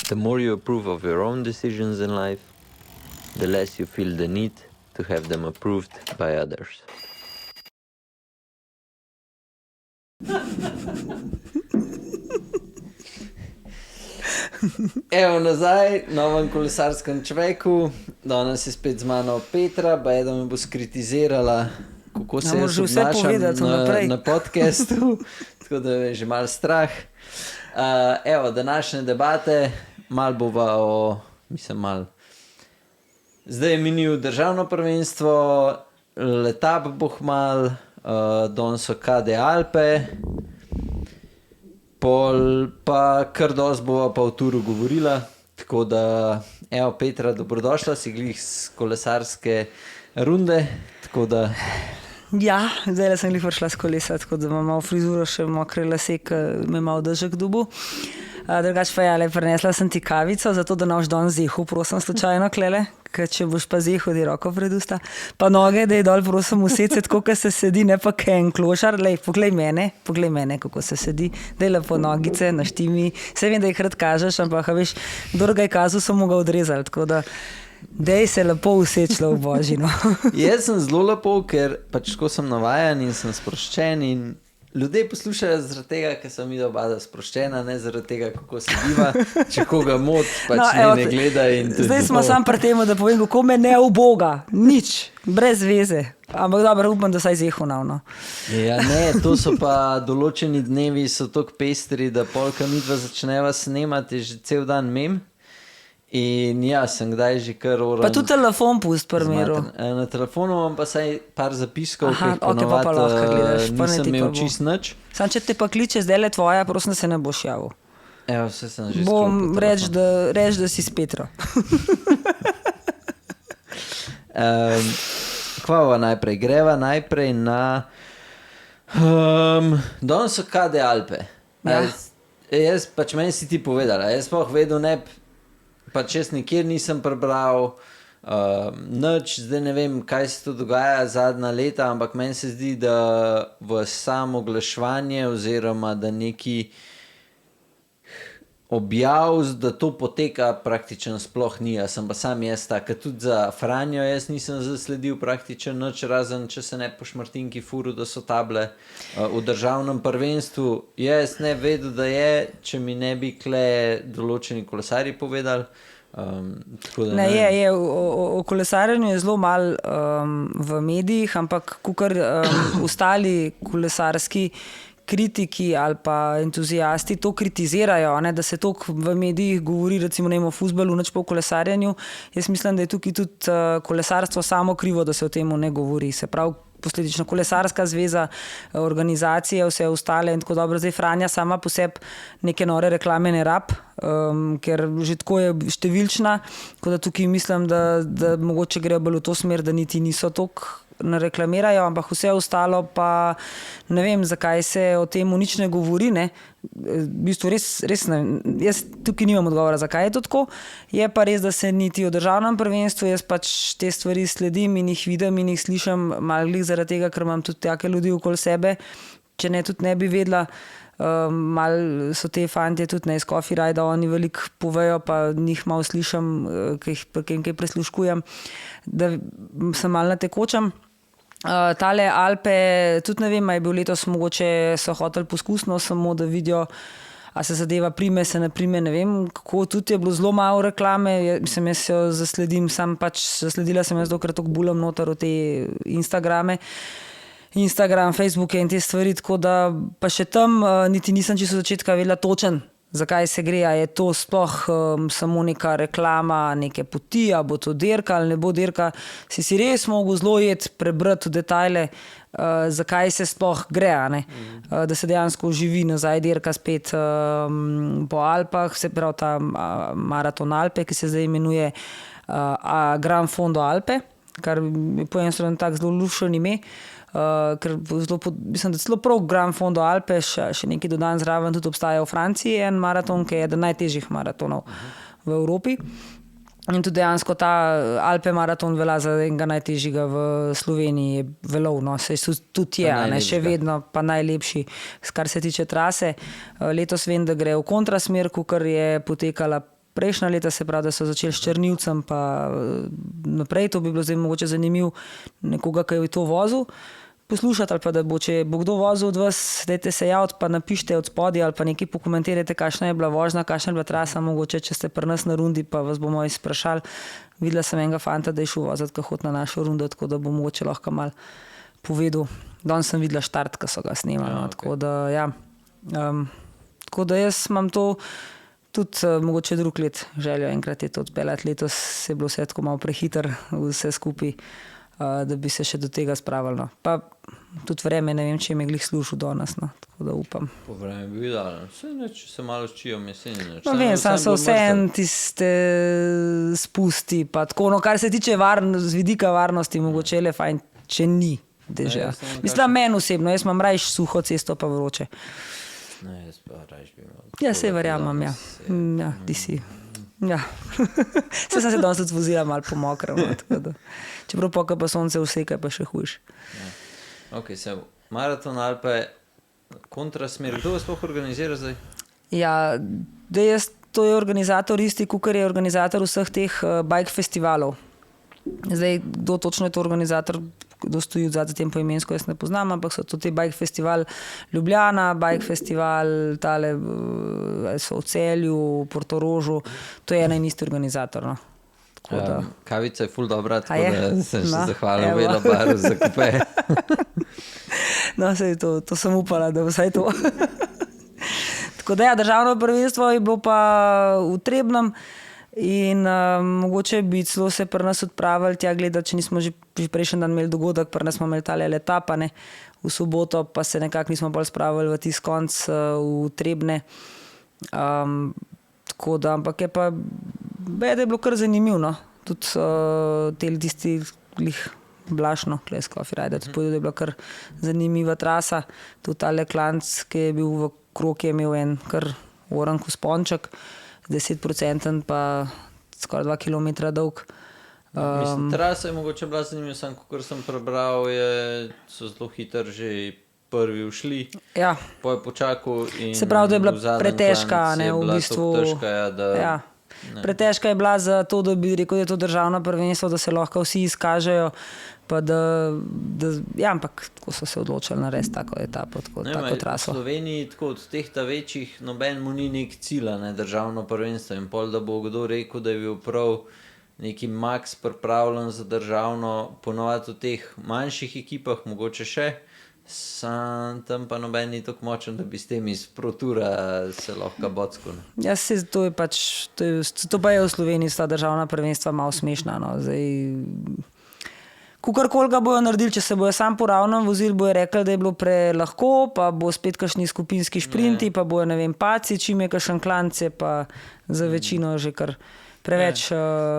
The more you approve of your own decisions in life, the less you feel the need to have them approved by others. Evo nazaj, novem kolesarskem človeku. Danes je spet z mano Petra, Bajda me bo skritizirala, kako se jaz obnašam na podcastu, tako da je že malo strah. Evo, današnje debate, malo bova zdaj je minil državno prvenstvo, letap boh mal, danes so KD Alpe, pol pa kar dosti bova pa v turu govorila, tako da, evo Petra, dobrodošla, si glih z kolesarske runde, tako da... Ja, zdaj sem glih prišla z kolesa, tako da imam malo frizuro, še mokre lase, ki me malo držek dubu. Drugač pa ja, prinesla sem ti kavico, zato da noš danes zehu, prosim, slučajno klele, ker če boš pa zehu, da je roko pred usta. Pa noge, da je dol, prosim, usece, tako, ko se sedi, ne pa kaj en klošar. Lej, poglej mene, kako se sedi, da je lepo nogice, naštimi. Vse vem, da jih rad kažeš, ampak, veš, kdor ga je kazal, so mu ga odrezali, tako da dej se lepo usečla v božino. Jaz sem zelo lepo, ker pač ko sem navajan in sem sproščen in ljudje poslušajo zaradi tega, ker sem mi oba sproščena, ne zaradi tega, kako se diva, če koga mot, pač no, ne gleda. Zdaj smo sam pri temu, da povem, kako me ne uboga, nič, brez veze. Ampak dobro, upam, da saj zehunavno. Ja, ne, to so pa določeni dnevi, so toliko pestri, da polka midva začneva snemati, že cel dan mem. In ja, sem kdaj že kar oran. Pa tudi telefon pust primeru. Na telefonu imam pa saj par zapiskov, ki jih ponovadi nisem imel čist nič. Sam, če te pa kliče zdaj le tvoja, prosim, da se ne boš javil. Evo, vse sem že bom reč, da si s Petro. Kva najprej? Greva najprej na danes so KD Alpe. Ja. Jaz pač meni si ti povedala, jaz pa vedel ne pač jaz nikjer nisem prebral nič, zdaj ne vem, kaj se to dogaja zadnja leta, ampak meni se zdi, da v samo oglaševanje oziroma da neki objav, da to poteka praktično sploh ni, jaz sem pa sam jaz tak, tudi za Franjo jaz nisem zasledil praktično nič, razen če se ne po šmartinki furu, da so table v državnem prvenstvu. Jaz ne vedel, da je, če mi ne bi kle določeni kolesarji povedali. Je, o kolesarjenju je zelo malo v medijih, ampak kakor ostali kolesarski kritiki ali pa entuzijasti to kritizirajo, ne, da se toliko v medijih govori, recimo o fuzbalu, nič pa o kolesarjenju. Jaz mislim, da je tukaj tudi kolesarstvo samo krivo, da se o tem ne govori. Se pravi, posledično kolesarska zveza, organizacije, vse ostale in tako dobro. Zdaj Franja sama po sebi neke nore reklame ne rab, ker že tako je številčna, tako da tukaj mislim, da mogoče grejo bolj v to smer, da niti niso toliko reklamirajo, ampak vse ostalo pa ne vem, zakaj se o tem nič ne govori, ne. V bistvu res ne, jaz tukaj nimam odgovora, zakaj je to tako. Je pa res, da se niti o državnem prvenstvu, jaz pač te stvari sledim in jih vidim in jih slišam malo glih zaradi tega, ker imam tudi take ljudi okoli sebe, če ne tudi ne bi vedela. Malo so te fantje tudi iz Coffee Rida, oni veliko povejo, pa njih malo slišam, kaj presluškujem, da sem malo na tekočem. Tale Alpe, tudi ne vem, je bil letos mogoče so hoteli poskusno, samo da vidijo, a se zadeva prime, se ne prime, ne vem, kako tudi je bilo zelo malo reklame, mislim, jaz jo zasledim, zasledila sem jaz dokrat tako bulam noter v te Instagram, Facebooke in te stvari, tako da pa še tam niti nisem čisto začetka vedela točen, zakaj se gre, a je to sploh samo neka reklama, neke poti, a bo to dirka ali ne bo dirka. Si res mogel zelo prebrati v detajle, zakaj se sploh gre, ne? Da se dejansko živi nazaj dirka spet po Alpah, se pravi ta maraton Alpe, ki se zdaj imenuje Gran Fondo Alpe, kar je po eni strani tak zelo lušen ime, ker mislim, da celo prav Gran Fondo Alpe, še nekaj dodan zraven, tudi obstaja v Franciji en maraton, ki je eden najtežjih maratonov v Evropi. In tudi dejansko ta Alpe maraton velja za enega najtežjega v Sloveniji, velov, no, se tudi je, ne, še vedno pa najlepši, kar se tiče trase. Letos vem, da gre v kontrasmer, kar je potekala prejšnja leta, se pravi, da so začeli s Črnivcem, pa naprej, to bi bilo zdaj mogoče zanimivo nekoga, ki je to vozil, poslušati, ali pa da bo, če bo kdo vozil od vas, dajte se javiti, pa napište od spodaj ali pa nekaj pokomentirajte, kakšna je bila vožnja, kakšna je bila trasa, mogoče, če ste pri nas na rundi, pa vas bomo izprašali. Videla sem enega fanta, da je šel voziti, ko hod na našo rundo, tako da bo mogoče lahko malo povedal. Danes sem videla štart, ko so ga snemali, Ja, no, okej. tako da ja. Tako da jaz imam to tudi mogoče drug let željo enkrat je to odpeljati. Letos je bilo vse tako malo prehiter, vse skupaj, da bi se še do tega spravili. No. Pa tudi vreme, ne vem, če je glih slušal danes, no. Tako da upam. Po vreme bi videl, vse ne, če se malo čijo, mislim, ne. No, vem, sam so vse en tiste spusti, pa tako, no, kar se tiče z vidika varnosti, mogoče le fajn, če ni dežja. jaz ne vem, Mislim, meni osebno, jaz imam rajš suho cesto pa vroče. Ne, jaz pa rajš bi imel. Ja, se verjamem, ja. Ja, ti si. Ja. Se sem se danes tudi vozila malo po mokrem, no, tako da. Čeprav poka pa sonce vseka, pa še hujš. Ok, se maraton Alpe, kontrasmer, kdo vas sploh organizira zdaj? Ja, da jaz, to je organizator isti, kukar je organizator vseh teh bike festivalov. Zdaj, kdo točno je to organizator, kdo stoji od zadaj tem poimensko, jaz ne poznam, ampak so to te bike festival Ljubljana, bike festival tale so v Celju, v Portorožu, to je ena in isti organizator, no. Tako da. Kavica je ful dobra, A tako je? da sem še No, zahvalil evo. Vela baru za kupe. No, sej to sem upala, da bo vsaj to. Tako da ja, državno prvenstvo je bilo pa v Trebnjem in mogoče bi celo se pri nas odpravili tja gledati, če nismo že prejšnji dan imeli dogodek, pri nas smo imeli tale letapa, ne, v soboto, pa se nekako nismo bolj spravili v tisti konc v Trebne. Tako da, ampak je pa bede je bilo kar zanimivo, no. Tudi tisti glih Blašno, Kleskofi Rajda, tudi povedal, da je bila kar zanimiva trasa. Tudi tale klanc, ki je bil v krog, je imel en kar orank vzponček, 10% pa skoraj 2 kilometra dolg. Mislim, trasa je mogoče bila zanimiva, sam kakor sem prebral, so zelo hitro že prvi ušli, Ja, po je počakal in se pravi, da je bila v zadnjem pretežka, klancu ne, je v bila bistvu. toliko težka, ja, da Ja. Pretežka je bila za to, da bi rekel, da je to državno prvenstvo, da se lahko vsi izkažejo, pa da ja, ampak tako so se odločili narediti tako etapo, tako v traso. Sloveniji tako od teh ta večjih noben mu ni nek cilj, ne, državno prvenstvo in pol, da bo kdo rekel, da je bil prav neki max pripravljen za državno, ponovati v teh manjših ekipah, mogoče še, tam pa noben ni tako močen, da bi s tem iz protura se lahko bocko. Ja, to je pač, to pa je v Sloveniji sta državna prvenstva malo smešna, no, zdaj. Kukarkoli ga bojo naredili, če se bojo sam po ravnem vozili, bojo rekli, da je bilo prelahko, pa bo spet kakšni skupinski šprinti, pa bojo, ne vem, paci, čim je kakšen klanc, je pa za večino že kar preveč.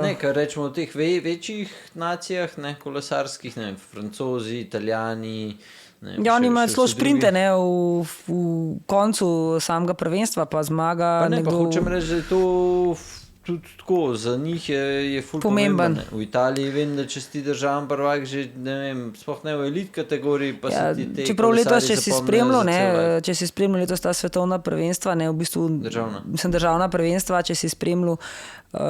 Ne, kar rečemo v teh večjih nacijah, ne, kolesarskih, ne vem, Francozi, Italijani. Ja, oni imajo celo šprinte, ne, v koncu samega prvenstva, pa zmaga Pa ne, nekdo. pa hočem reči, da je to tudi tako, za njih je ful Pomemben. pomemben. V Italiji vem, da če si ti državen prvak, že ne vem, sploh ne v elit kategoriji, pa Ja, se ti te čeprav letos, kolesarji če si zapomnijo spremljal, za ne, cel life. če si spremljal letos ta svetovna prvenstva, ne, v bistvu Državna. Mislim, državna prvenstva, če si spremljal,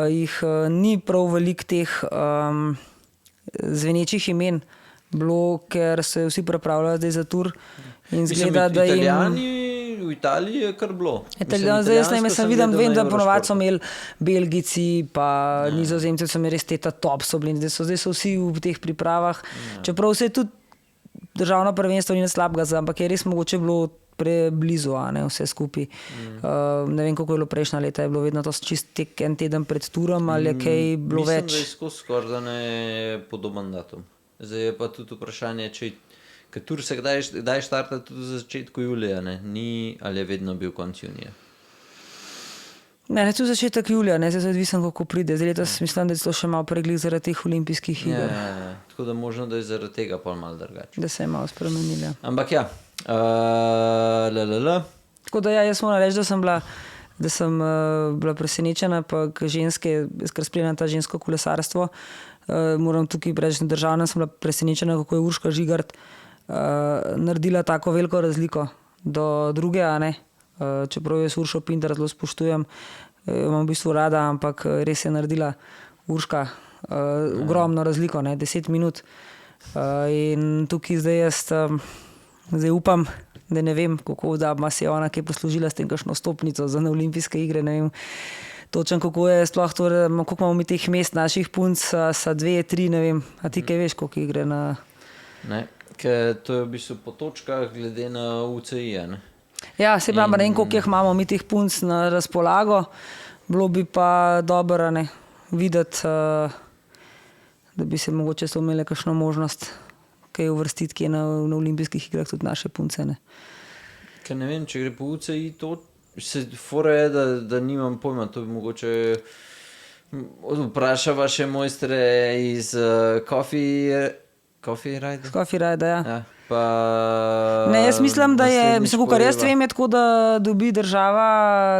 jih ni prav veliko teh zvenečih imen bilo, ker se vsi pripravljajo zdaj za tur in Mislim, zgleda, da jim... Italijani, v Italiji je kar bilo. Mislim, Zdaj jaz ne italijansko sem vidim, gledal vem, na da ponovadi so Eurošportu. imeli Belgijci, pa Nizozemci so imeli res teta top, so bili, zdaj so vsi v teh pripravah. Čeprav se je tudi državno prvenstvo ni slabega, ampak je res mogoče bilo preblizu, a ne, vse skupaj. Ne vem, kako je bilo prejšnja leta, je bilo vedno to čist en teden pred turom ali je kaj bilo Mislim, več. da je skozi skoraj da ne podoben datum. Zdaj je pa tudi vprašanje, ker tur se kdaj štarta tudi v začetku julija, ne? Ni, ali je vedno bil konc junija. Ne, tudi začetek julija, ne, zdaj odvisen, kako pride. Zdaj letos mislim, da je to še malo preglih zaradi teh olimpijskih iger, Ja. Tako da možno, da je zaradi tega pol malo drugače. da se je malo spremenila. Ampak ja, Tako da ja, jaz moram reči, da sem bila presenečena, pa ženske, ker spremljam ta žensko kolesarstvo, moram tukaj reči, da državna sem bila presenečena, kako je Urška Žigart naredila tako veliko razliko do druge, a ne. Čeprav jaz Uršo Pintar zelo spoštujem, imam v bistvu rada, ampak res je naredila Urška ogromno razliko, ne, 10 minut. In tukaj zdaj jaz zdaj upam, da ne vem, kako da ima se ona kaj poslužila s tem kakšno stopnico za na olimpijske igre, ne vem točno kako je sploh to, koliko imamo mi teh mest naših punc, sa 2, 3, ne vem, a ti kaj veš, koliko igre na... Ne, ker to je v bistvu po točkah glede na UCI, ne? Ja, se pravi, ne vem, koliko jih imamo mi teh punc na razpolago, bilo bi pa dobro, ne, videti, da bi se mogoče so imeli kakšno možnost kaj uvrstiti, kje na olimpijskih igrah tudi naše punce, ne. Ker ne vem, če gre po UCI to, se fora je, da nimam pojma, to bi mogoče vprašava še mojstre iz Coffee Ride? Coffee Ride, ja. Ja, pa... Ne, jaz mislim, da je, mislim, kar jaz vem, je tako, da dobi država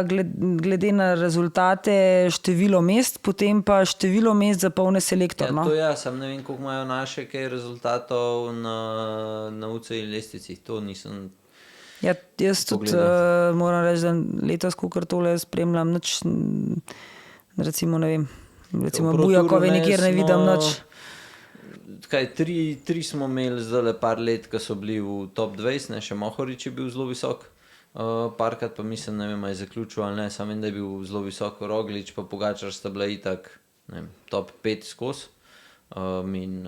glede na rezultate število mest, potem pa število mest zapolne selektor, no. Ja, to ja, sam ne vem, koliko imajo naše kaj rezultatov na UCI lestvici, to nisem... Ja, jaz tudi moram reči, da letos, kakor tole spremljam, nič, recimo, ne vem, recimo Bujakove nikjer ne vidim nič. Kaj, tri smo imeli zdaj par let, ko so bili v top 20, ne, še Mohorič je bil zelo visok, parkrat pa mislim, ne vem, je zaključil ali ne, sam vem, da je bil zelo visok Roglič, pa Pogačar sta bila itak, ne vem, top 5 skozi, in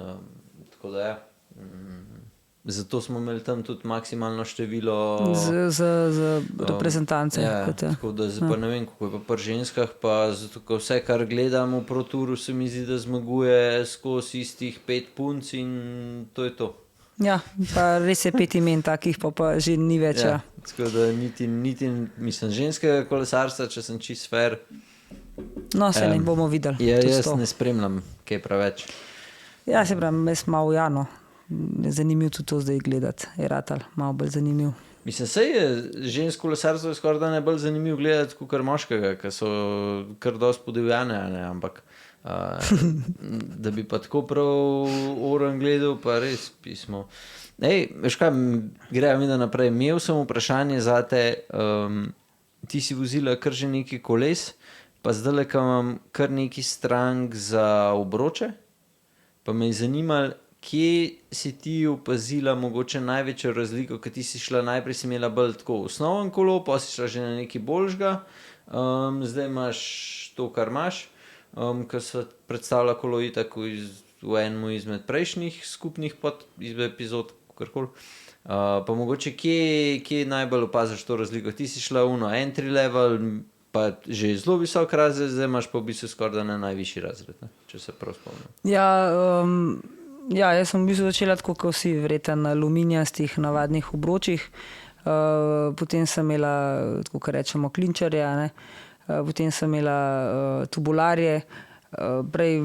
tako da ja. Zato smo imeli tam tudi maksimalno število... Za reprezentance. Ja, tako da zdaj pa ne vem, kako je pa pri ženskah, pa zato, ko vse, kar gledam v Pro Touru, se mi zdi, da zmaguje skozi istih 5 punc in to je to. Ja, pa res je 5 imen takih, pa že ni več. Ja, tako da niti, mislim, ženskega kolesarstva, če sem čist fair. No, se ne bomo videli. Ja, jaz ne spremljam kaj preveč. Ja, se pravim, jaz malo Jano. Zanimiv tudi to zdaj gledati, je ratal, malo bolj zanimiv. Mislim, sej je žensko kolesarstvo je skoraj da ne bolj zanimiv gledati kot kar moškega, ker so kar dosti podivjane, ne, ampak da bi pa tako prav oran gledal, pa res pismo. Ej, veš kaj, grejo mi da naprej. Imel sem vprašanje zate, ti si vozila kar že neki koles, pa zdaj ka imam kar neki strank za obroče, pa me je zanimalo, kje si ti opazila mogoče največjo razliko, ker ti si šla, najprej si imela bolj tako osnoven kolo, pa si šla že na neki boljšga, zdaj imaš to, kar imaš, ker se predstavlja kolo itak v enem izmed prejšnjih skupnih epizod, kakorkoli. Pa mogoče kje najbolj opaziš to razliko? Ti si šla entry level, pa že zelo visok razred, zdaj imaš pa v bistvu skoraj na najvišji razred, ne? Če se prav spomnim. Ja, jaz sem v bistvu začela tako, kot vsi, verjetno na aluminijastih navadnih obročih, potem sem imela, tako kot rečemo, klinčarja, ne? Potem sem imela tubularje, prej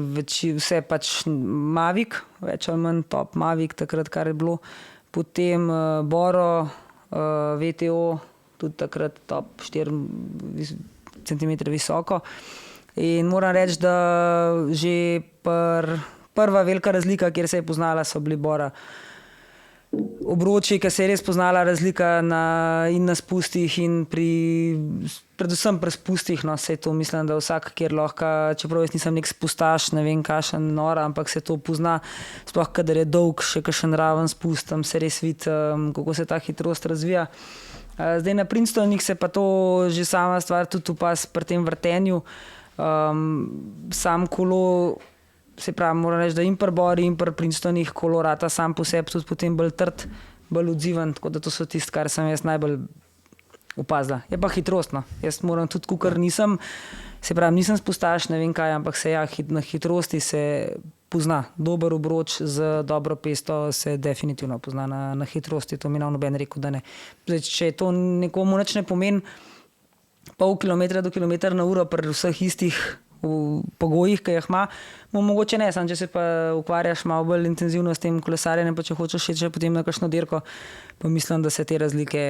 vse pač Mavic, več ali manj top Mavic, takrat, kar je bilo, potem Boro, VTO, tudi takrat top 4 cm visoko. In moram reči, da že prva velika razlika, kjer se je poznala, so bili Bora obroči, ker se je res poznala razlika in na spustih in predvsem pri spustih, no, se je to, mislim, da vsak, kjer lahko, čeprav jaz nisem nek spustaš, ne vem, kakšen nora, ampak se to pozna, sploh kadar je dolg, še kakšen raven spust, tam se res vidi, kako se ta hitrost razvija. Zdaj na Princetonih se pa to že sama stvar tudi opaz pri tem vrtenju. Sam kolo, se pravi, moram reči, da in pri Bori in pri Princetonih kolo rata sam po sebi tudi potem bolj trd, bolj odziven, tako da to so tisto, kar sem jaz najbolj opazila. Je pa hitrostno. Jaz moram tudi, kukor nisem, se pravi, nisem spustaš, ne vem kaj, ampak se ja, na hitrosti se pozna. Dober obroč z dobro pesto se definitivno pozna na hitrosti, to mi na noben rekel, da ne. Zdaj, če to nekomu nič ne pomeni, pol kilometra do kilometra na uro pri vseh istih v pogojih, ki jih ima, mogoče ne, sam če se pa ukvarjaš malo bolj intenzivno s tem kolesarjenjem, pa če hočeš še potem na kakšno dirko, pa mislim, da se te razlike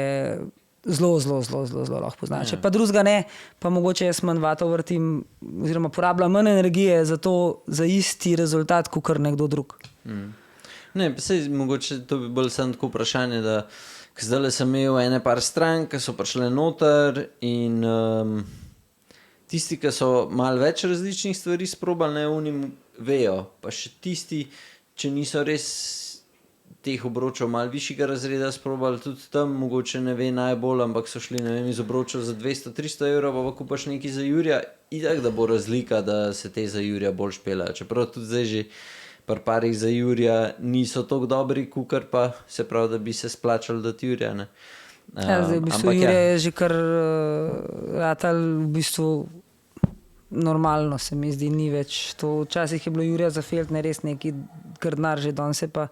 zelo lahko poznajo. Če pa drugega ne, pa mogoče jaz manj vatov vrtim oziroma porabljam manj energije za isti rezultat, kakor nekdo drug. Ne, pa sej mogoče to bi bolj samo tako vprašanje, da zdaj sem imel ene par strank, ki so prišle noter in tisti, ki so malo več različnih stvari sprobali, ne unim vejo, pa še tisti, če niso res teh obročev malo višjega razreda sprobali, tudi tam mogoče ne ve najbolj, ampak so šli, ne vem, iz obročev za 200-300 evrov, pa kupaš nekaj za jurja, itak da bo razlika, da se te za jurja bolj špelajo. Čeprav tudi zdaj že par parih za jurja niso tako dobri, kukar pa se pravi, da bi se splačali dati jurja, ne. Ja, zdaj v bistvu jurja je že kar ratal v bistvu normalno, se mi zdi, ni več. To včasih je bilo jurja za felt, ne res neki krnar že danes je pa.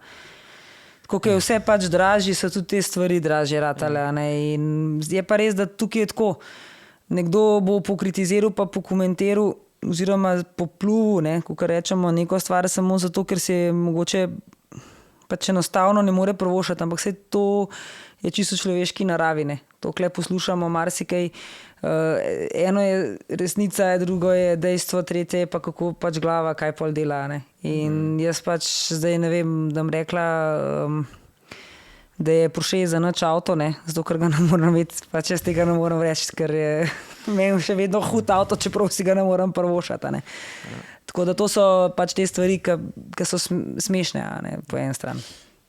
Ko je vse pač dražji, so tudi te stvari dražje ratale. Ne? In je pa res, da tukaj je tako. Nekdo bo pokritiziral pa pokomentiral oziroma popluvu, ko rečemo neko stvar samo zato, ker se je mogoče pač enostavno ne more provošati, ampak vse to je čisto človeški naravi. Ne? To kle poslušamo marsikaj. Eno je resnica, drugo je dejstvo, tretje je pa kako pač glava, kaj pol dela. Ne? In jaz pač zdaj ne vem, da bom rekla, da je Porsche za nič avto, ne? Zato ker ga ne moram imeti, pač jaz tega ne moram reči, ker je meni še vedno hud avto, čeprav si ga ne moram prvošati. Ne? Tako da to so pač te stvari, ki so smešne, ne? Po eni strani.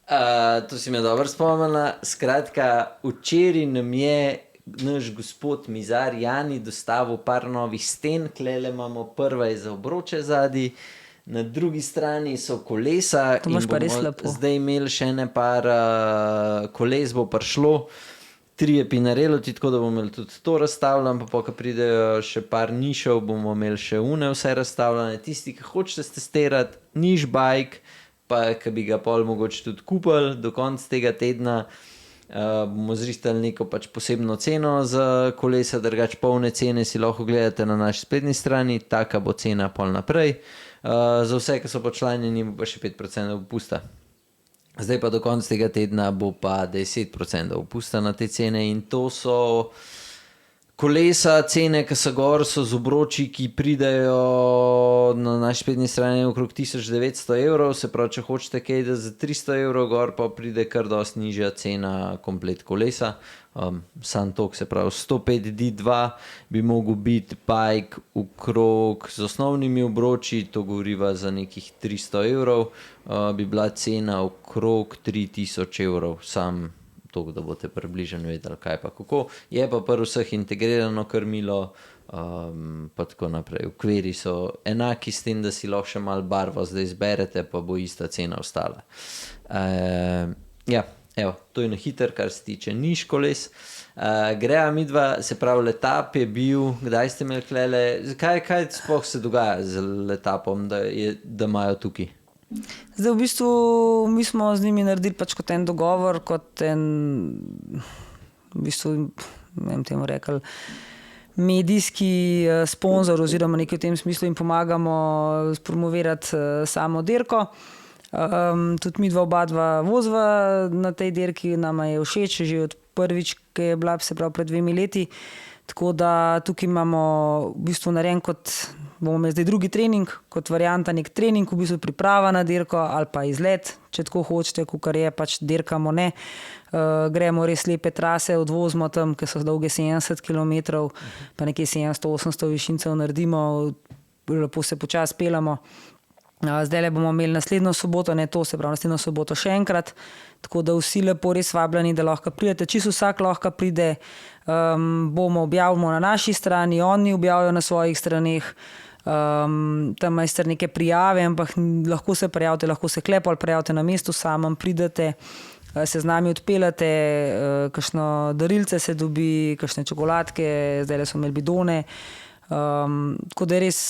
To si me dobro spomnila. Skratka, včeraj nam je naš gospod Mizar Jani dostavil par novih sten, klele imamo prva je za obroče zadaj, na drugi strani so kolesa To imaš pa res lepo. zdaj imeli še ene par koles bo prišlo, 3 Pinarelloti, tako da bomo imeli tudi to razstavljeno, pa ko pridejo še par nišev, bomo imeli še une vse razstavljene. Tisti, ki hočete testirati niš bike, pa ki bi ga pol mogoče tudi kupili do konca tega tedna, bomo zrihtali neko pač posebno ceno za kolesa, drugače polne cene si lahko gledate na naši spletni strani, taka bo cena pol naprej. Za vse, ki so počlanjeni, bo pa še 5% popusta. Zdaj pa do konca tega tedna bo pa 10% popusta na te cene in to so kolesa, cene, ki so gor, so z obroči, ki pridejo na naši spletni strani okrog 1900 evrov, se pravi, če hočete kaj, da za 300 evrov gor, pa pride kar dosti nižja cena komplet kolesa. Sam tok, se pravi 105 D2 bi mogel biti bike okrog z osnovnimi obroči, to govoriva za nekih 300 evrov, bi bila cena okrog 3000 evrov, sam toliko, da boste približno vedeli, kaj pa kako. Je pa pri vseh integrirano krmilo, pa tako naprej. Okviri so enaki s tem, da si lahko še malo barvo zdaj izberete, pa bo ista cena ostala. Ja, evo, to je na hiter, kar se tiče niš koles. Greja midva, se pravi, letap je bil, kdaj ste imeli klele, kaj sploh se dogaja z letapom, da imajo tukaj? Zdaj v bistvu mi smo z njimi naredili pač kot en dogovor, kot en v bistvu, ne vem temu rekli, medijski sponzor oziroma nekaj v tem smislu jim pomagamo spromovirati samo dirko. Tudi mi oba vozva na tej dirki, nama je všeč že od prvič, ki je bila, se pravi pred 2 leti. Tako da tukaj imamo v bistvu narejen kot, bomo imeli zdaj drugi trening, kot varianta nek trening, v bistvu priprava na dirko ali pa izlet, če tako hočete, kakor je, pač dirkamo ne. Gremo res lepe trase, odvozimo tam, ki so dolge 70 km, pa nekje 700-800 višincev naredimo, lepo se počasi pelamo. Zdaj le bomo imeli naslednjo soboto, ne to, se pravi naslednjo soboto še enkrat, tako da vsi lepo res vabljeni, da lahko pridete, čisto vsak lahko pride, bomo objavimo na naši strani, oni objavijo na svojih straneh, tam je neke prijave, ampak lahko se prijavite, lahko se klepol prijavite na mestu samem, pridete, se z nami odpeljate, kakšno darilce se dobi, kakšne čokoladke, zdaj le so imeli bidone, tako da je res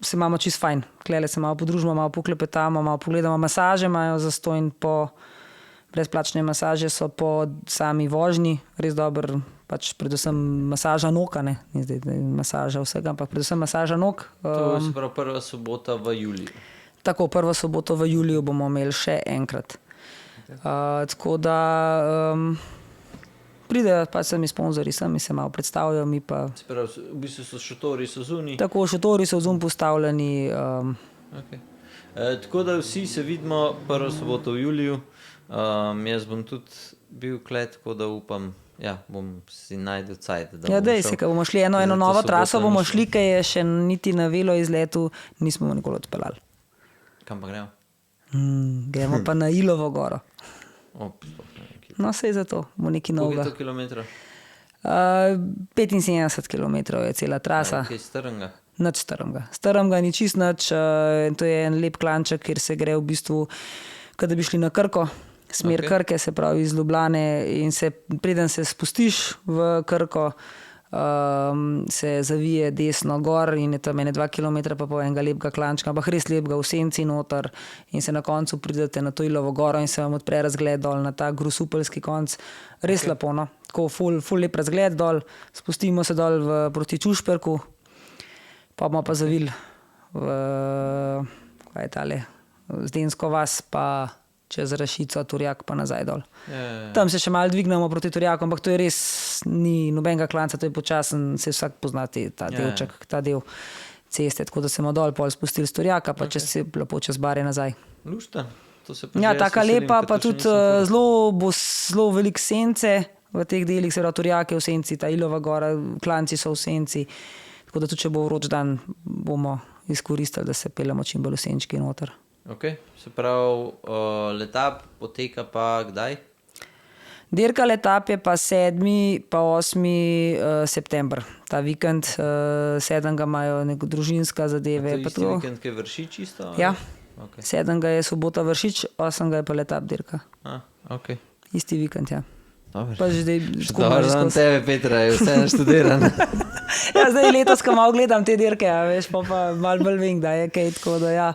se imamo čist fajn. Klele se malo podružimo, malo poklepetamo, malo pogledamo, masaže imajo zastonj, po brezplačne masaže so po sami vožnji, res dober, pač predvsem masaža nog, ne zdaj masaža vsega, ampak predvsem masaža nog. To je se pravi prva sobota v juliju. Tako, prvo soboto v juliju bomo imeli še enkrat. Tako da pridejo pač sami sponzorji, sami se malo predstavljajo, mi pa... Se pravi, v bistvu so šotori, so zunaj. Tako, šotori so zunaj postavljeni. Okay. Tako da vsi se vidimo prvo soboto v juliju. Jaz bom tudi bil klet, tako da upam, Ja, bom si najdel cajt. Ja, dej se, ko bomo šli eno novo traso, bomo šli, ki je še niti na velo izletu, nismo nikoli odpeljali. Kam pa gremo? Gremo pa na Ilovo goro. Sploh ne vem, kje. No, sej zato, bo neki Koliko je novega. to kilometrov? 75 km je cela trasa. Kaj strnga? Nič strmga. Strmga ni čist nič. To je en lep klanček, kjer se gre v bistvu, kot da bi šli na Krko, smer Krke, se pravi iz Ljubljane, in preden se spustiš v Krko, se zavije desno gor in je tam 2 km pa enega lepega klančka, ampak res lepega v senci noter, in se na koncu pridete na to Ilovo goro in se vam odpre razgled dol na ta grosupeljski konc. Res lepo, no. Tako ful lep razgled dol, spustimo se dol proti Čušperku, pa bomo pa zavili v kaj je tale, Zdensko vas, pa čez Rašico, Turjak pa nazaj dol. Tam se še malo dvignemo proti Turjaku, ampak to je res, ni nobenega klanca, to je počasen, se vsak poznati ta delček, ta del ceste, tako da se bomo dol pol spustili z Turjaka, pa čez se lepo čez Barje nazaj. Lušta. To se pa Ja, že jaz taka veselim, lepa, ker pa to še tudi nisem ful. zelo veliko sence v teh delih, se pravi Turjak je v senci, ta Ilova gora, klanci so v senci, tako da tudi če bo vroč dan, bomo izkoristili, da se peljemo čim bolj v senčki noter. Ok, se pravi, letap poteka pa kdaj? Dirka letap je pa 7. pa 8. september. Ta vikend, 7. imajo neko družinska zadeve. To je isti vikend, ki vrši čisto? Ja, Okay. 7. je sobota Vršič, 8. je pa letap dirka. Ok. Isti vikend, ja. Dobro. Pa že zdaj Dobro, znam tebe, Petra, je vse naštudiran. Ja, zdaj letos, ko malo gledam te dirke, ja, veš, pa malo bolj vem, da je kaj, tako da ja.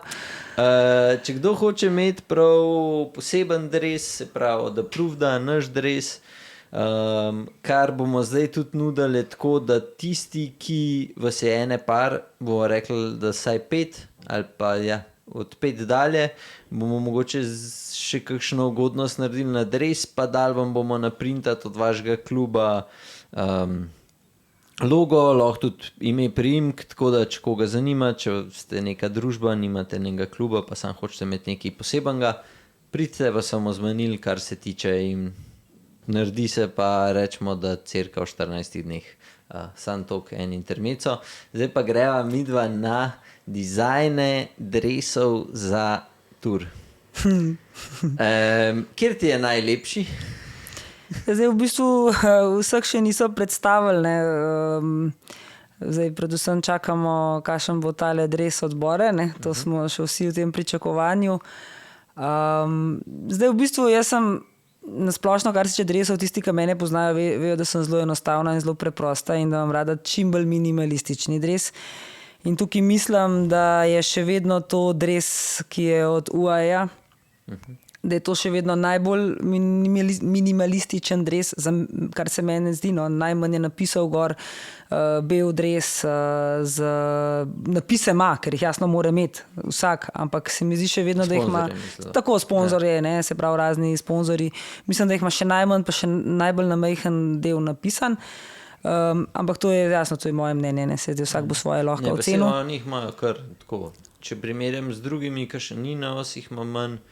Če kdo hoče imeti prav poseben dres, se pravi, da pruvda naš dres, kar bomo zdaj tudi nudili tako, da tisti, ki vas je ene par, bomo rekli, da saj 5 ali pa ja, od 5 dalje, bomo mogoče še kakšno ugodnost naredili na dres, pa dal vam bomo naprintati od vašega kluba logo, lahko tudi ime priimk, tako da če koga zanima, če ste neka družba, nimate nekega kluba, pa sam hočete imeti nekaj posebenega, pridite, vas bomo zmanili, kar se tiče in naredi se pa, rečemo, da cirka v 14 dneh. Sam tok en intermeco. Zdaj pa greva midva na dizajne dresov za tur. Kjer ti je najlepši? Zdaj v bistvu vseh še niso predstavili, ne. Zdaj predvsem čakamo, kakšen bo tale dres odbore, ne. To smo še vsi v tem pričakovanju. Zdaj v bistvu jaz sem nasplošno, kar se tiče dresov, tisti, ki mene poznajo, vejo, da sem zelo enostavna in zelo preprosta in da imam rada čim bolj minimalistični dres. In tukaj mislim, da je še vedno to dres, ki je od UAE, da je to še vedno najbolj minimalističen dres, kar se meni zdi, no, najmanj je napisal gor, bel dres, z napise ima, ker jih jasno mora imeti vsak, ampak se mi zdi še vedno, da jih ima tako sponzorje, ne, se pravi razni sponzorji, mislim, da jih ima še najmanj, pa še najbolj na majhen del napisan. Ampak to je jasno, to je moje mnenje, ne, se vsak bo svoje lahko ocenil. Ne, pa se njih imajo kar tako, če primerjam z drugimi, ki še ni na os, jih ima manj,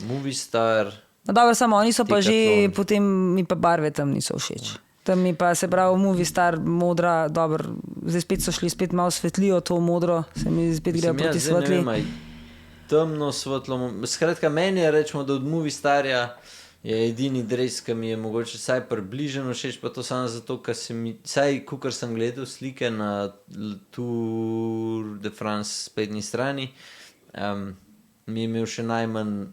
Movistar. No dobro, samo oni so pa že, Decathlon. potem mi pa barve tam niso všeč. Tam mi pa, se pravi, Movistar, modra, dobro, zdaj spet so šli, spet malo svetlijo to modro, se mi spet grejo proti svetli. Temno svetlo, skratka meni je, rečemo, da od Movistarja je edini dres, ki mi je mogoče saj približeno všeč, pa to samo zato, ker se mi, saj kukor sem gledal slike na Tour de France spletni strani, mi je imel še najmanj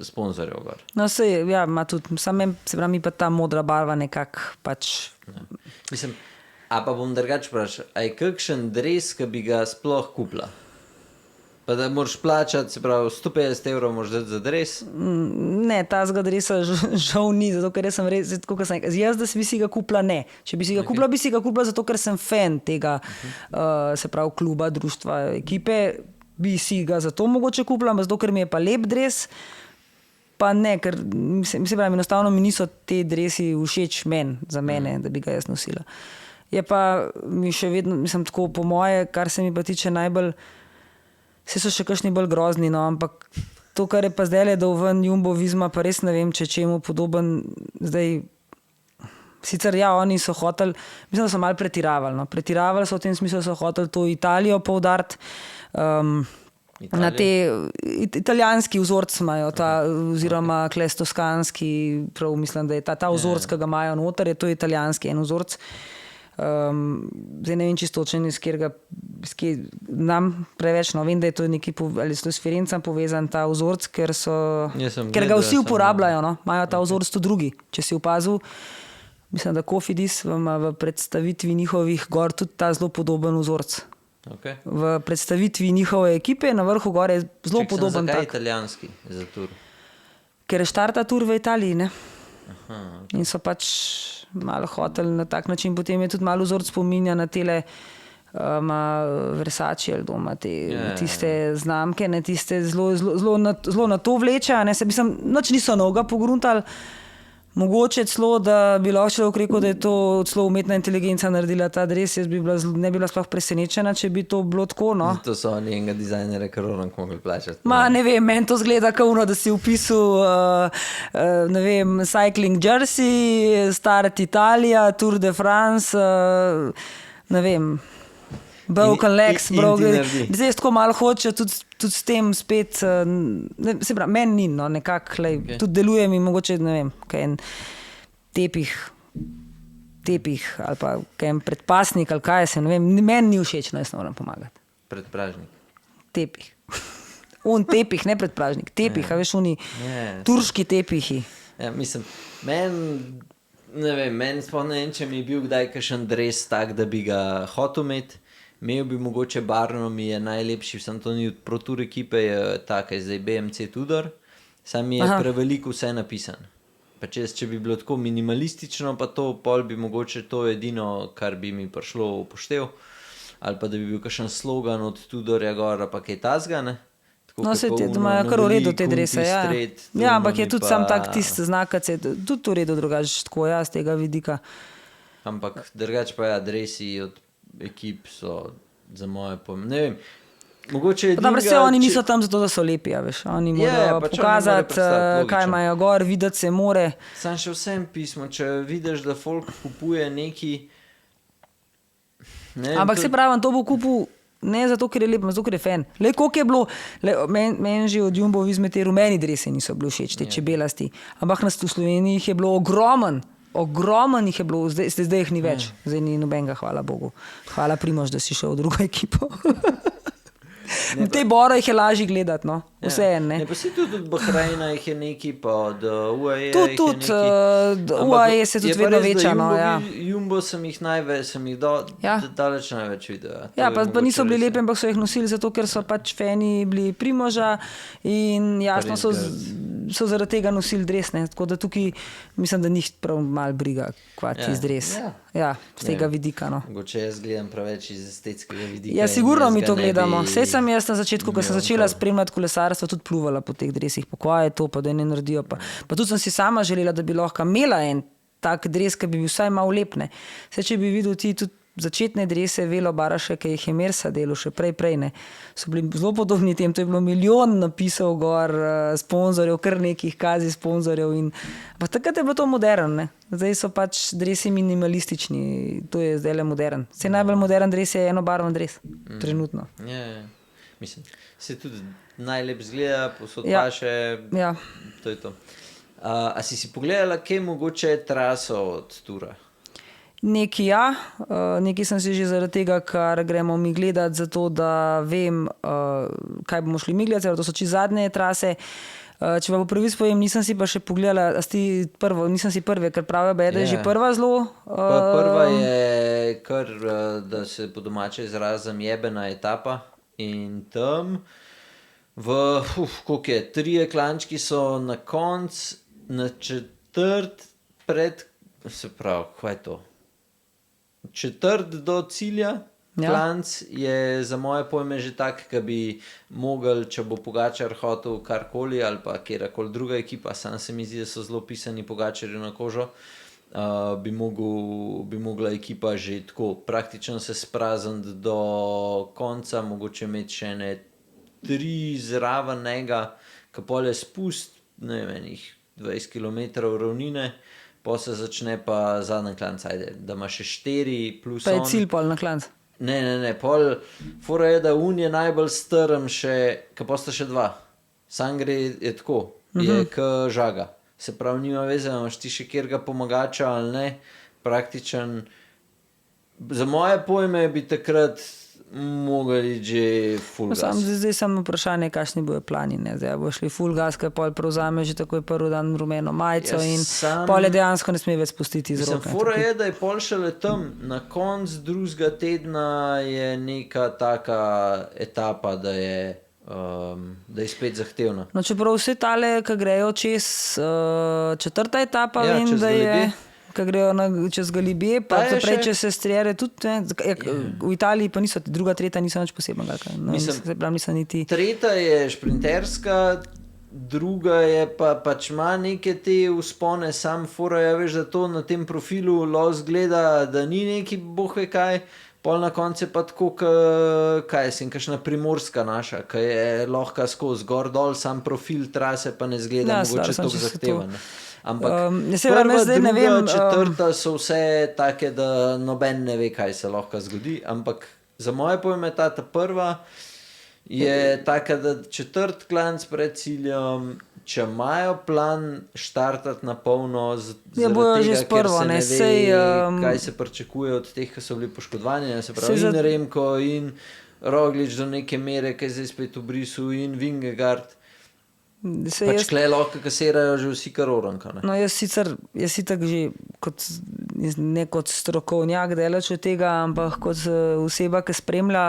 sponzorjev gor. No sej, ja, ima tudi, se pravi, mi pa ta modra barva nekako pač. Ja. Mislim, a pa bom drugače vprašal, a je kakšen dres, ki bi ga sploh kupila? Pa da moraš plačati, se pravi, 150 € moraš dati za dres? Ne, tazga dresa žal ni, zato ker jaz sem res, tako kot sem rekel, jaz, da bi si ga kupila, ne. Če bi si ga kupila, bi si ga kupila zato, ker sem fan tega, se pravi, kluba, društva, ekipe, bi si ga zato mogoče kupila, zato, ker mi je pa lep dres, pa ne, ker mislim, pravim, enostavno mi niso te dresi všeč za mene, da bi ga jaz nosila. Je pa mi še vedno, mislim, tako po moje, kar se mi pa tiče najbolj, vse so še kakšni bolj grozni, no, ampak to, kar je pa zdaj dal ven Jumbo Visma, pa res ne vem, če čemu podoben, zdaj Sicer ja, oni so hoteli, mislim, da so malo pretiravali. No. Pretiravali so v tem smislu, da so hoteli to Italijo poudariti. Na te italijanski vzorci imajo, oziroma klestoskanski, prav mislim, da je ta vzorc, ki ga imajo noter, je to italijanski en vzorc. Zdaj ne vem čisto točno, iz katerega znam preveč, no vem, da je to neki, ali so s Firencem povezan ta vzorc, ker ga vsi uporabljajo, no. Imajo ta vzorc tudi drugi, če si opazil. Mislim, da Kofidis ima v predstavitvi njihovih gor tudi ta zelo podoben vzorc. Okay. V predstavitvi njihove ekipe na vrhu gore je zelo podoben. Zakaj italijanski za tur? Ker je štarta tur v Italiji, ne? Aha, okay. In so pač malo hoteli na tak način, potem je tudi malo vzorc spominja na tele Versace ali doma, tiste znamke, ne, tiste zelo na to vleče, ne, se mislim, nič niso novega pogruntali. Mogoče celo, da bi lahko človek rekel, da je to celo umetna inteligenca naredila ta dres, jaz ne bi bila sploh presenečena, če bi to bilo tako, no. To so oni enega dizajnera, kar orank mogli plačati. Ne vem, meni to zgleda kao, da si upisal, ne vem, Cycling Jersey, Start Italija, Tour de France, ne vem, Broken Legs, zdaj tako malo hoče, tudi s tem spet, se pravi, meni ni, no, nekako, okay. Tudi deluje mi mogoče, ne vem, kaj en tepih, ali pa kaj en predpasnik, ali kaj se, ne vem, meni ni všeč, no, jaz ne moram pomagati. Predpražnik. Tepih. Tepih, ne predpražnik, tepih, a veš, turški tepihi. Ja, mislim, meni sploh ne vem, če mi je bil kdaj kakšen dres tak, da bi ga hotel imeti. Imel bi mogoče barno, mi je najlepši, sem to ni od Pro Tour ekipe, je taka, zdaj BMC Tudor, sam mi je preveliko vse napisan. Pa če bi bilo tako minimalistično, pa to pol bi mogoče to edino, kar bi mi prišlo upoštev, ali pa da bi bil kakšen slogan od Tudorja gora, pa kaj tazga, ne? No, se ti imajo kar v redu te drese, ja. Ja, ampak je tudi sam tak tist znak, tudi v redu drugače, tako ja, z tega vidika. Ampak drugače pa ja, dresi od ekip so za moje ne vem, mogoče je dobro, se oni niso tam zato, da so lepi, ja, veš, oni morajo pokazati, kaj imajo gor, videti se more. Sam še vsem pismo, če vidiš, da folk kupuje neki ampak se pravim, to bo kupil ne zato, ker je lep, zato, ker je fan. Koliko je bilo, meni že od Jumbo izmed te rumeni drese niso bili všeč, te čebelasti, ampak nas v Sloveniji jih je bilo Ogromen jih je bilo, zdaj jih ni več. Zdaj ni nobenega, hvala Bogu. Hvala Primož, da si šel v drugo ekipo. Te boro jih je lažje gledati, no. Vse je, ne. Ne, pa si tudi od Bahrajna jih je neki, pa od UAE jih je neki. Tudi UAE se tudi vedno veča, no, ja. Jumbo sem jih daleč največ videl. Ja, pa niso bili lepi, ampak so jih nosili zato, ker so pač fani bili Primoža in jasno so zaradi tega nosili dres, ne. Tako da tukaj mislim, da njih prav malo briga, kvati iz dres. Ja, z tega vidika, no. Mogoče jaz gledam preveč iz estetskega vidika. Ja, sigurno mi to gledamo. Saj sem jaz na začetku, ko sem začela spremljati kolesarstvo, tudi pluvala po teh dresih, po kaj je to, pa da ne naredijo. Pa tudi sem si sama želela, da bi lahko imela en tak dres, ki bi bil vsaj malo lep, ne. Saj, če bi videl ti tudi začetne drese Velo Baraše, ki jih je Mersa delal še prej, ne. So bili zelo podobni tem, to je bilo milijon napisov gor, sponzorjev, kar nekih kazi sponzorjev in pa takrat je bilo to modern, ne. Zdaj so pač dresi minimalistični, to je zdaj le modern. Saj najbolj modern dres je enobarven dres, trenutno. Ja, mislim, se tudi najlep zgleda, posod paše, to je to. A si pogledala, kje mogoče je traso od tura? Nekaj ja, nekaj sem si že zaradi tega, kar gremo mi gledati, zato da vem, kaj bomo šli mi gledati, to so čisto zadnje trase. Če pa po prvi povem, nisem si pa še pogledala, nisem si prve, ker pravijo, da je že prva zelo. Prva je kar, da se po domače izrazim, jebena etapa in tam koliko je, 3 klančki so na konc, na četrt pred, se pravi, kaj je to? Četrt do cilja, klanc je za moje pojme že tak, ki bi mogel, če bo Pogačar hotel karkoli ali pa kjerkoli druga ekipa, sam se mi zdi, da so zelo pisani Pogačarju na kožo, bi mogla ekipa že tako praktično se sprazniti do konca, mogoče imeti še ne 3 zraven njega, ki pol je spust, ne vem, 20 km ravnine, pa se začne pa zadnji klanc, da ima še 4 plus Pa je on. cilj pol na klanc. Ne, pol fora je, da je najbolj strm še, ka posta še 2. Sam gre je tako, je k žaga. Se pravi, nima veze, imaš ti še kjerga pomagača ali ne, praktičen. Za moje pojme bi takrat mogli že full gas. Zdaj samo vprašanje, kakšni bojo plani. Ne? Zdaj bo šli full gas, kaj pol prevzame že takoj prvi dan rumeno majico in pol je dejansko ne sme več spustiti iz roke. Fora je, da je pol šele tam, na konc drugega tedna je neka taka etapa, da je spet zahtevna. No, čeprav vse tale, ki grejo čez četrta etapa, Ja, vem, čez da je, Galibier. ki grejo čez Galibier, pa Ta je prej, še- če se strijere tudi, ne, v Italiji pa niso, druga, tretja niso nič posebnega. No, Mislim, se pravi, niso niti. Tretja je šprinterska, druga je pač ima neke te vzpone, sam fora je, veš, da to na tem profilu lahko zgleda, da ni neki bohe kaj, pol na koncu pa tako, kaj sem, kakšna primorska naša, ki je lahko skozi gor dol, sam profil trase pa ne zgleda, Ja, mogoče stvar, tako samo če se to- zahteven. Ampak Ja, se pravi, prva, zdaj ne druga, vem, četrta so vse take, da noben ne ve, kaj se lahko zgodi, ampak za moje pojme ta prva je taka, da četrt klanc pred ciljem, če imajo plan štartati na polno, Ja, bojo že s prvo, ker ne, se ne sej, ve, kaj se pričakuje od teh, ki so bili poškodovani, se pravi Sej in za- Remko in Roglič do neke mere, ki je zdaj spet v brisu in Vingegaard. Se Pač jaz, kle lahko kasirajo že vsi kar oranka. no, jaz sicer že kot, ne kot strokovnjak delač od tega, ampak kot oseba, ki spremlja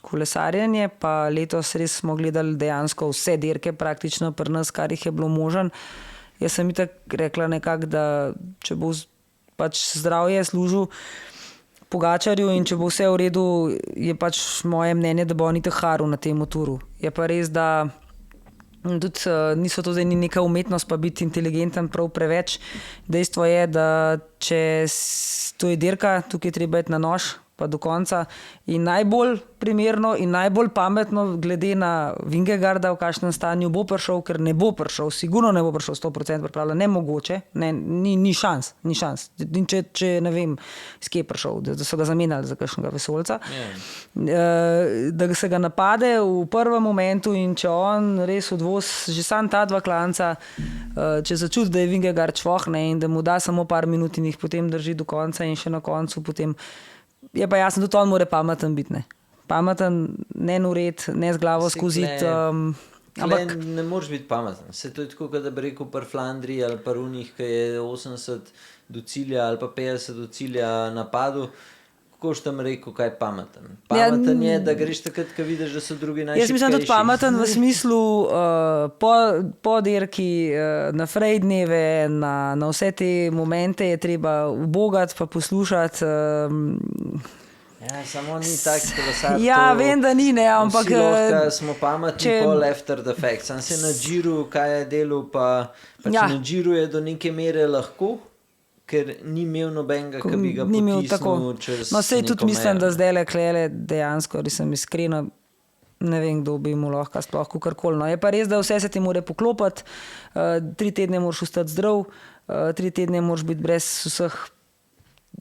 kolesarjenje, pa letos res smo gledali dejansko vse dirke praktično pri nas, kar jih je bilo možen. Jaz sem itak rekla nekako, da če bo pač zdravje služil Pogačarju in če bo vse v redu, je pač moje mnenje, da bo on itak haril na tem motoru. Je pa res, da tudi niso to zdaj ni neka umetnost, pa biti inteligenten prav preveč. Dejstvo je, da če to je dirka, tukaj je treba iti na nož, pa do konca. In najbolj primerno in najbolj pametno, glede na Vingegaarda, v kakšnem stanju bo prišel, ker ne bo prišel, sigurno ne bo prišel 100% pripravljen, nemogoče, ne, ni šans. In če ne vem, s kje je prišel, da so ga zamenjali za kakšnega vesolca. Da se ga napade v prvem momentu in če on res odvoz, že sam ta 2 klanca, če začuti, da je Vingegaard čvohne in da mu da samo par minut in jih potem drži do konca in še na koncu potem, je pa jasno, tudi on mora pameten biti, ne. Pameten, ne nuret, ne z glavo skuziti. Ampak ne moreš biti pameten. Se to je tako, kot da bi rekel pri Flandriji ali pri unih, ki je 80 do cilja ali pa 50 do cilja napadu. Kakoš tam rekel, kaj je pameten? Pameten je, da greš takrat, ko vidiš, da so drugi najšibkejši. Jaz mislim tudi pameten v smislu po dirki, na frejdneve, na vse te momente je treba ubogati pa poslušati. Ja, samo ni tak kolesar. Ja, vem, da ni, ne, ampak smo pametni pol after the fact. Sam se na Giro, kaj je delal, pa Ja. na Giro je do neke mere lahko, ker ni imel nobenega, ki bi ga potisnil čez No, sej tudi neko mislim, mejo. da zdaj le klele dejansko, res sem iskrena, ne vem, kdo bi mu lahko sploh kakorkoli. No, je pa res, da vse se ti mora poklopiti, 3 tedne moraš ostati zdrav, 3 tedne moraš biti brez vseh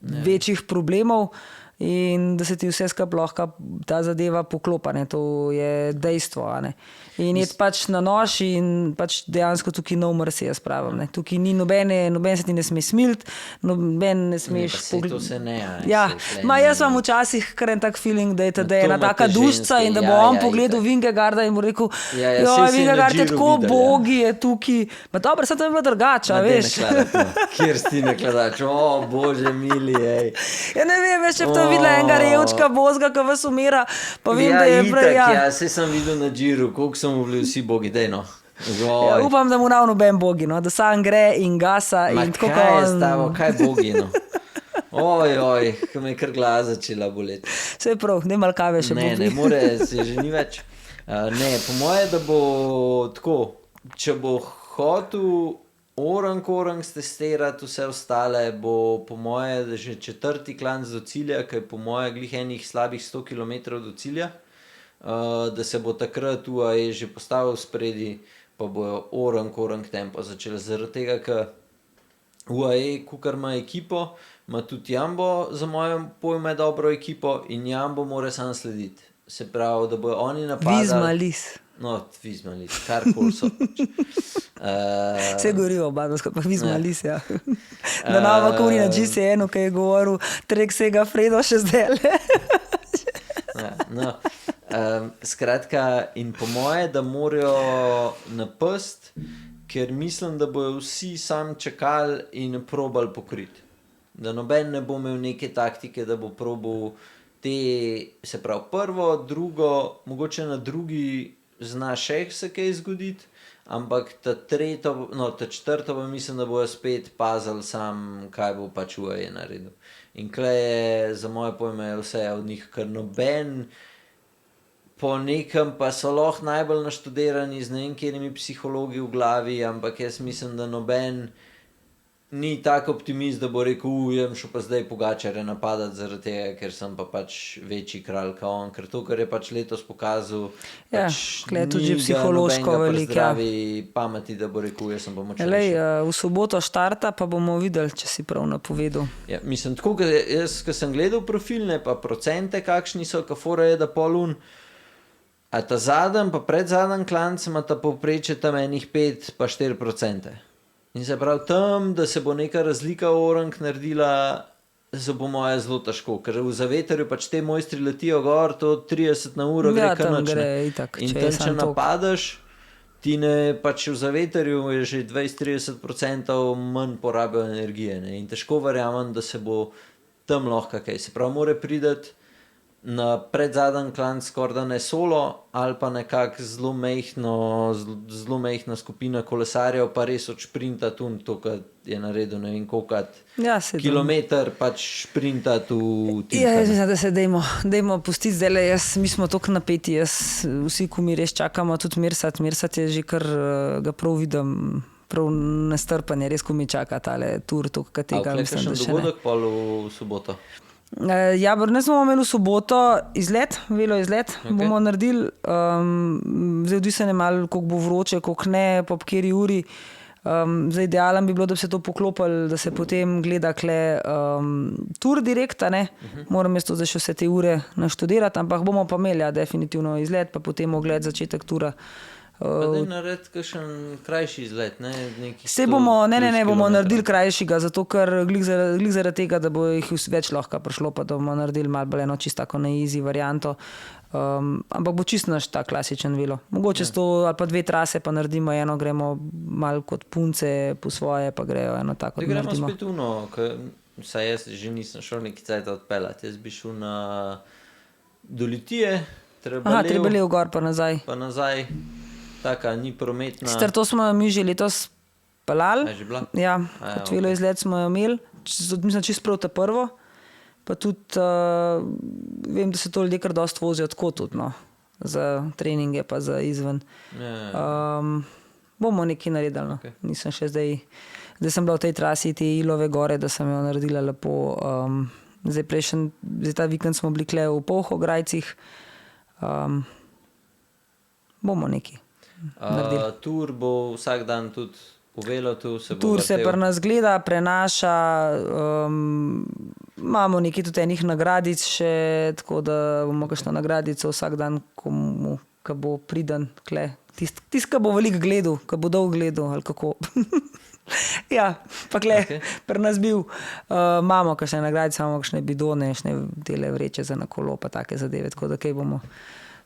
večjih problemov in da se ti vse skupaj lahko ta zadeva poklopa, ne, to je dejstvo, a ne. In je pač na nož in pač dejansko tukaj no mercy, jaz pravim, ne. Tukaj ni noben se ti ne sme smiliti, noben ne smeš pa saj to se ne, a ne, Ja, saj tle ma ni- jaz imam včasih kar en tak feeling, da je Ma da je to ena imate taka dušca ženske, in da bo ja, on ja, pogledal itak. Vingegaarda in bo rekel, Ja, joj, saj si je na Vingegaard je Giru tako videl, ja. bogi, je tukaj. Ma dobro, sad to je bilo drugače, a veš. Kjer si nakladač, o bože mili, ej. Ja ne vem, veš, če bi tam videla enega revčka bozga, ki vas umira, pa vem, Ja, da je itak, prej, ja, saj sem videl na Giru, koliko so mu bili vsi bogi, dej no. Ja, upam, da mu ravno noben bogi, no, da sam gre in gasa Ma in tako kaj je kot stavo, on. kaj bogi, no. Oj, ko me je kar glava začela boleti. Vse je prav, ne malo kave še Ne, bogi. ne more, se že ni več. Ne, po moje, da bo tako, če bo hotel orang stestirati vse ostale, bo po moje, da že 4. klanc do cilja, ki je po moje glih enih slabih 100 km do cilja, da se bo takrat UAE že postavil spredi, pa bojo orang tempo začeli, zaradi tega, ker UAE, kukar ima ekipo, ima tudi Jambo za moje pojme dobro ekipo in Jambo mora sam slediti. Se pravi, da bojo oni napadali. Vizmalis. No, Vizmalis, karkoli so. Vse govorijo oba, pa Vizmalis, ja. Da nama kuri na GCN-u, ki je govoril, trek vsega Fredo še zdaj. No. Skratka, in po moje, da morajo napast, ker mislim, da bojo vsi sam čakali in probali pokriti. Da noben ne bo imel neke taktike, da bo probal te, se pravi prvo, drugo, mogoče na drugi zna še se kaj zgoditi, ampak ta tretjo, no ta četrto pa mislim, da bojo spet pazili sam, kaj bo pač UAE naredil. In klej je za moje pojme vse od njih, ker noben po nekem pa so lahko najbolj naštudirani z ne vem kjerimi psihologi v glavi, ampak jaz mislim, da noben ni tak optimist, da bo rekel, jem šel pa zdaj Pogačarja napadati zaradi tega, ker sem pa pač večji kralj kao on, ker to, kar je pač letos pokazal, Ja, pač tule je tudi ni že ga psihološko nobenega veliko, ja. prezdravi pameti, da bo rekel, jaz sem pa močnejši. Lej, v soboto štarta, pa bomo videli, če si prav napovedal. Ja, mislim, tako, jaz, ko sem gledal profilne, pa procente, kakšni so, kafora je, da polun, a ta zadnji, pa predzadnji klanc ima ta povprečje tam enih 5 pa 4%. In se pravi tam, da se bo neka razlika v orang naredila, se po moje zelo težko, ker v zavetrju pač te mojstri letijo gor, to 30 na uro gre Ja, kar tam nič, gre ne. itak, In če tam, je če samo toliko. napadaš, ti ne, pač v zavetrju je že 20-30% manj porabijo energije, ne. In težko verjamem, da se bo tam lahko kaj. Se pravi, mora priti na predzadnji klanc skorda ne solo ali pa nekako zelo mehna skupina kolesarjev, pa res od šprinta to, kar je naredil, ne vem kolikrat, Ja, se kilometer pač šprintati v Ja, jaz Tinkanu. mislim, da se dejmo pustiti zdaj, mi smo toliko napeti, vsi, ko mi res čakamo, tudi Mirsat je že kar ga prav vidim, prav nestrpen je, res, ko mi čaka tale tur, to, A tega vklej mislim, da kakšen še ne. dogodek pol v soboto? Ja, Brne smo imeli v soboto izlet, velo izlet, bomo naredili, zdaj odvisno je malo, koliko bo vroče, koliko ne, po kateri uri. Zdaj idealen bi bilo, da bi se to poklopili, da se potem gleda kle tur direkta, ne. Moram jaz to zdaj še vse te ure naštudirati, ampak bomo pa imeli, ja, definitivno izlet, pa potem ogled začetek tura. Pa daj narediti kakšen krajši izlet, ne? Nekih Saj 100 bomo, plus bomo kilometrov. naredili krajšega, zato ker glih zaradi tega, da bo jih več lahko prišlo, pa da bomo naredili malo bolj eno čisto tako na easy varianto. Ampak bo čisto naš ta klasičen velo. Mogoče 100 ali pa 2 trase pa naredimo, eno gremo malo kot punce po svoje, pa grejo eno tako Da gremo naredimo. spet uno, saj jaz že nisem šel neki cajt odpeljati, jaz bi šel na Dolitije, Aha, Trebeljev gor pa nazaj. pa nazaj, taka ni prometna. Sicer to smo mi že letos pelali. A je že bila? Ja, A ja, kot velo izlet smo jo imeli, mislim čisto prav ta prvo, pa tudi vem, da se to ljudje kar dosti vozijo tako tudi, no, za treninge pa za izven. Ja, Bomo nekaj naredili, no. Okej. Nisem še zdaj sem bila v tej trasi te Ilove gore, da sem jo naredila lepo. Zdaj ta vikend smo bili kle v Polhograjcih. Bomo nekaj naredili. Tur bo vsak dan tudi v Velotu, se bo Tur se vrtel. pri nas gleda, prenaša, imamo nekaj tudi enih nagradic še, tako da bomo kakšno nagradico vsak dan, komu, ki bo priden, kle. Tist, ki bo veliko gledal, ki bo dolgo gledal, ali kako. Ja, pa kle, Okej. pri nas bil, imamo kakšne nagradice, imamo kakšne bidone, kakšne tele vreče za na kolo, pa take zadeve, tako da kaj bomo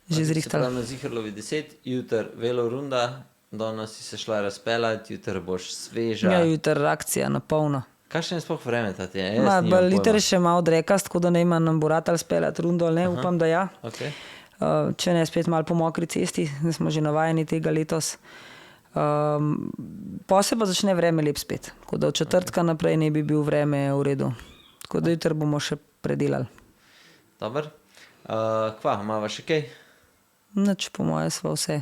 že Se zrihtali. pravi na Ziherlovi 10, jutr velo runda, danes si se šla razpeljati, jutr boš sveža. Ja, jutri akcija na polno. Kakšen je sploh vreme ta teden? Liter je še malo drekast, tako da ne ima nam bo ratal speljati rundo, ali ne, upam, da ja. Okay. Če ne, spet malo po mokri cesti, da smo že navajeni tega letos. Po se pa začne vreme lep spet, tako da od četrtka naprej ne bi bil vreme v redu. Tako da jutri bomo še predelali. Dobar. Kva, imava še kaj? Nič, po moje sva vse.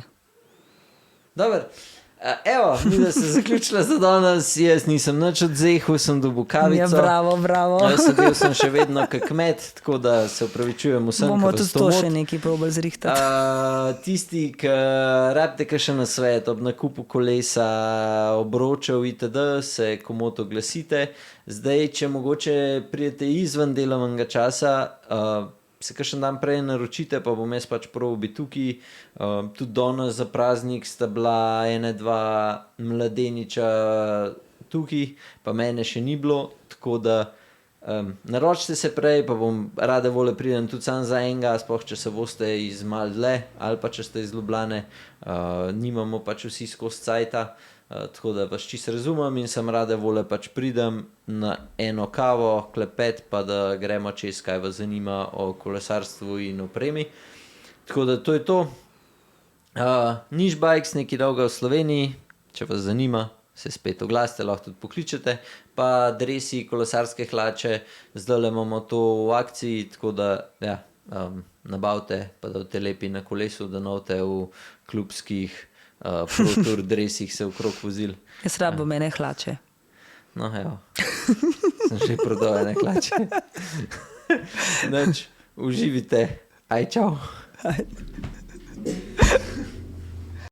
Dobar. Evo, mi da se zaključila za danes, jaz nisem nič odzehal, sem dobil kavico. Ja, bravo. Sedel sem še vedno kak kmet, tako da se opravičujem vsem, Bomo ki vas tudi to to moti. še nekaj probali zrihtati. Tisti, ki rabite kakšen nasvet ob nakupu kolesa, obročev itd., se komoto oglasite. Zdaj, če mogoče pridete izven delovnega časa, se kakšen dan prej naročite, pa bom jaz pač probal biti tukaj. Tudi danes za praznik sta bila ena, dva mladeniča tukaj, pa mene še ni bilo, tako da naročite se prej, pa bom rade vole pridem tudi sam za enega, sploh če se boste iz mal dlje, ali pa če ste iz Ljubljane, nimamo pač vsi skozi cajta, tako da vas čisto razumem in sem rade vole pač pridem na eno kavo, klepet, pa da gremo čez, kaj vas zanima o kolesarstvu in opremi. Tako da to je to. Niche Bikes, nekaj dolga v Sloveniji, če vas zanima, se spet oglasite, lahko tudi pokličete, pa dresi, kolesarske hlače, zdaj imamo to v akciji, tako da ja, nabavite, pa da boste lepi na kolesu, da novte v klubskih Pro Tour dresih se okrog vozil. Jaz rabim mene hlače. No, evo, sem že prodal ene hlače. Nič, uživite, aj čau.